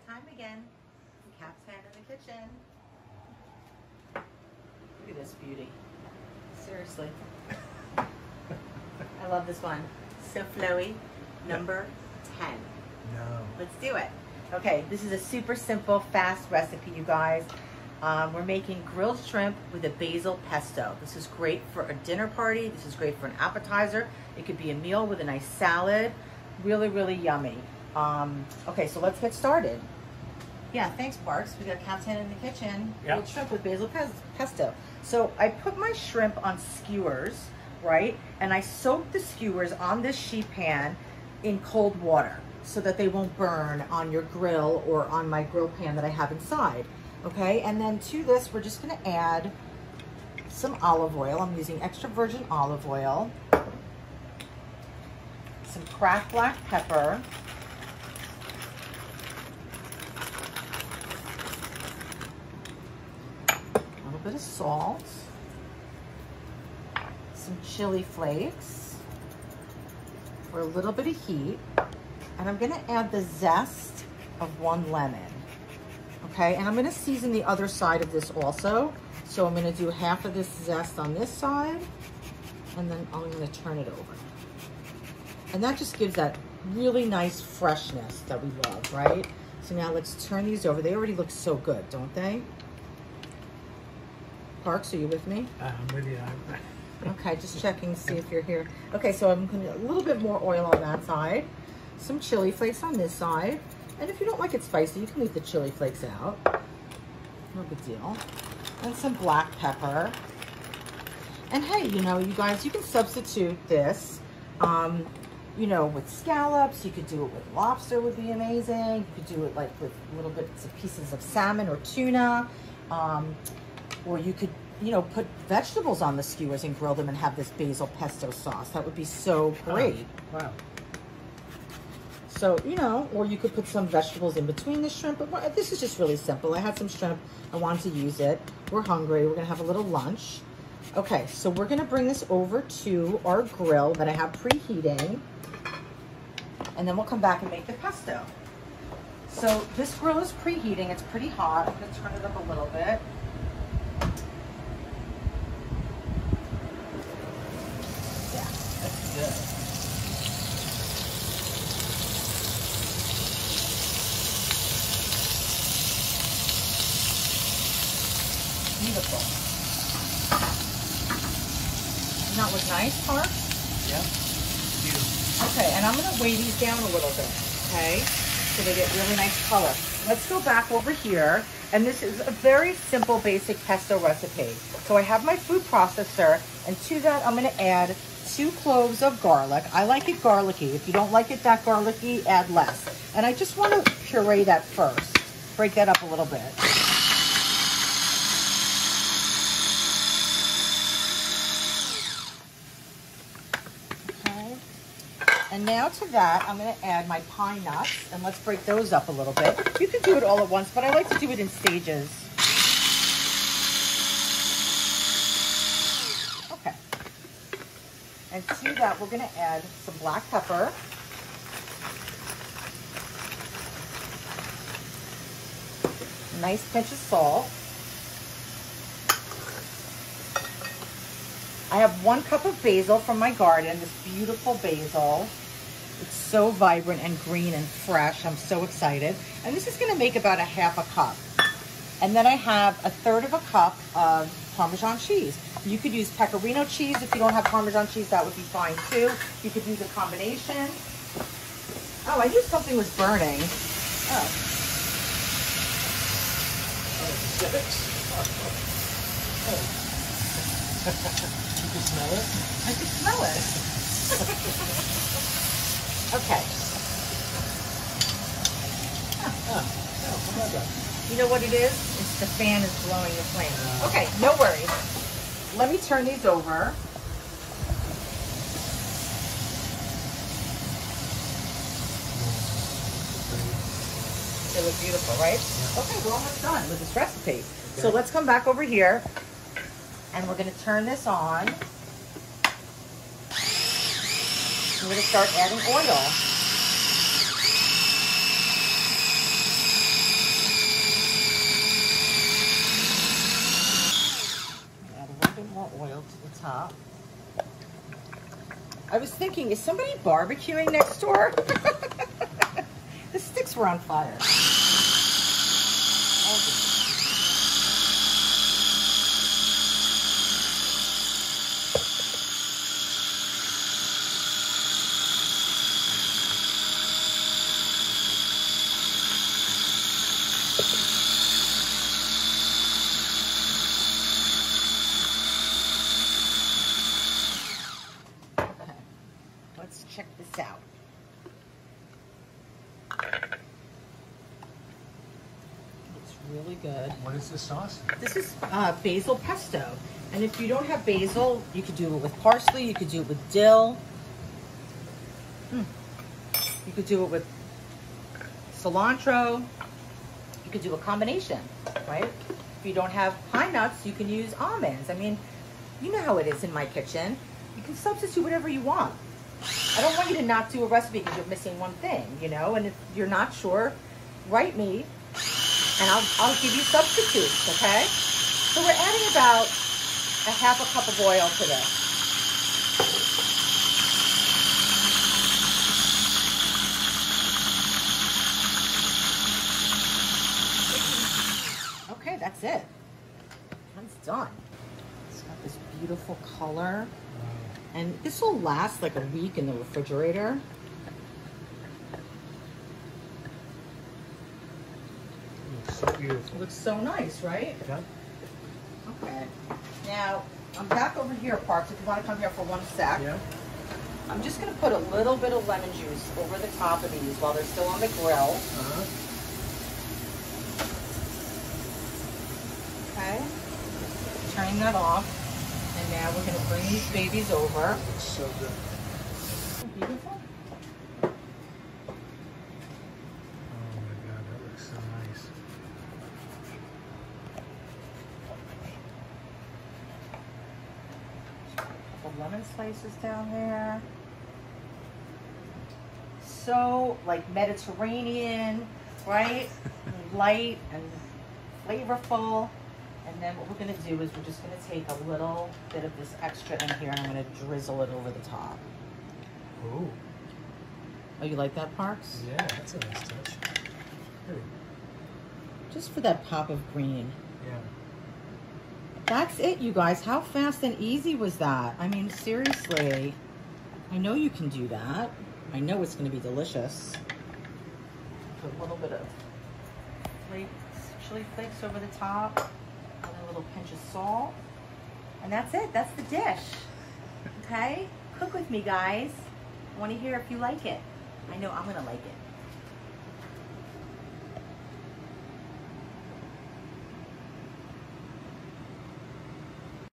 that time again. Kaftan in the kitchen. Look at this beauty. Seriously. I love this one. So flowy. Number 10. No. Let's do it. Okay, this is a super simple, fast recipe, you guys. We're making grilled shrimp with a basil pesto. This is great for a dinner party. This is great for an appetizer. It could be a meal with a nice salad. Really, really yummy. Okay, so let's get started. Yeah, thanks, Parks. We got Kaftan in the kitchen. Yep. Grilled shrimp with basil pesto. So I put my shrimp on skewers, right? And I soak the skewers on this sheet pan in cold water so that they won't burn on your grill or on my grill pan that I have inside. Okay, and then to this, we're just gonna add some olive oil. I'm using extra virgin olive oil, some cracked black pepper, a little bit of salt, some chili flakes for a little bit of heat, and I'm gonna add the zest of 1 lemon. Okay, and I'm gonna season the other side of this also. So I'm gonna do half of this zest on this side, and then I'm gonna turn it over. And that just gives that really nice freshness that we love, right? So now let's turn these over. They already look so good, don't they? Parks, are you with me? I'm with you. Okay, just checking to see if you're here. Okay, so I'm gonna a little bit more oil on that side, some chili flakes on this side. And if you don't like it spicy, you can leave the chili flakes out. No big deal. And some black pepper. And hey, you know, you guys, you can substitute this, you know, with scallops. You could do it with lobster, would be amazing. You could do it like with little bits of pieces of salmon or tuna. Or you could, you know, put vegetables on the skewers and grill them and have this basil pesto sauce. That would be so great. Oh, wow. So, you know, or you could put some vegetables in between the shrimp. But this is just really simple. I had some shrimp. I wanted to use it. We're hungry. We're going to have a little lunch. Okay, so we're going to bring this over to our grill that I have preheating. And then we'll come back and make the pesto. So this grill is preheating. It's pretty hot. I'm going to turn it up a little bit. Yeah, that's good. Beautiful. Doesn't that look nice, Park? Yep. Beautiful. Okay, and I'm going to weigh these down a little bit, okay? So they get really nice color. Let's go back over here. And this is a very simple, basic pesto recipe. So I have my food processor, and to that I'm going to add 2 cloves of garlic. I like it garlicky. If you don't like it that garlicky, add less. And I just want to puree that first. Break that up a little bit. And now to that, I'm going to add my pine nuts, and let's break those up a little bit. You can do it all at once, but I like to do it in stages. Okay. And to that, we're going to add some black pepper. A nice pinch of salt. I have 1 cup of basil from my garden, this beautiful basil. It's so vibrant and green and fresh. I'm so excited. And this is going to make about a half a cup. And then I have 1/3 of a cup of Parmesan cheese. You could use pecorino cheese. If you don't have Parmesan cheese, that would be fine too. You could use a combination. Oh, I knew something was burning. Oh. You can smell it? I can smell it. Okay. How about that? You know what it is? It's the fan is blowing the flame. Okay, no worries. Let me turn these over. They look beautiful, right? Yeah. Okay, we're almost done with this recipe. Okay. So let's come back over here, and we're going to turn this on. I'm going to start adding oil. top. I was thinking, is somebody barbecuing next door? The sticks were on fire. Let's check this out. It's really good. What is this sauce? This is basil pesto. And if you don't have basil, you could do it with parsley, you could do it with dill. You could do it with cilantro. You could do a combination, right? If you don't have pine nuts, you can use almonds. I mean, you know how it is in my kitchen. You can substitute whatever you want. I don't want you to not do a recipe because you're missing one thing, you know? And if you're not sure, write me and I'll give you substitutes, okay? So we're adding about a half a cup of oil to this. Okay, that's it. That's done. It's got this beautiful color. And this will last like a week in the refrigerator. Looks so beautiful. It looks so nice, right? Yeah. Okay. Now, I'm back over here, Parks, if you want to come here for 1 sec. Yeah. I'm just going to put a little bit of lemon juice over the top of these while they're still on the grill. Okay. Turning that off. And now we're going to bring these babies over. It's so good. Beautiful. Oh my God, that looks so nice. Couple lemon slices down there. So like Mediterranean, right? Light and flavorful. And then what we're gonna do is we're just gonna take a little bit of this extra in here and I'm gonna drizzle it over the top. Oh. Oh, you like that, Parks? Yeah, that's a nice touch. Hey. Just for that pop of green. Yeah. That's it, you guys. How fast and easy was that? I mean, seriously. I know you can do that. I know it's gonna be delicious. Put a little bit of flakes, chili flakes over the top. A little pinch of salt. And that's it. That's the dish. Okay? Cook with me, guys. I want to hear if you like it. I know I'm going to like it.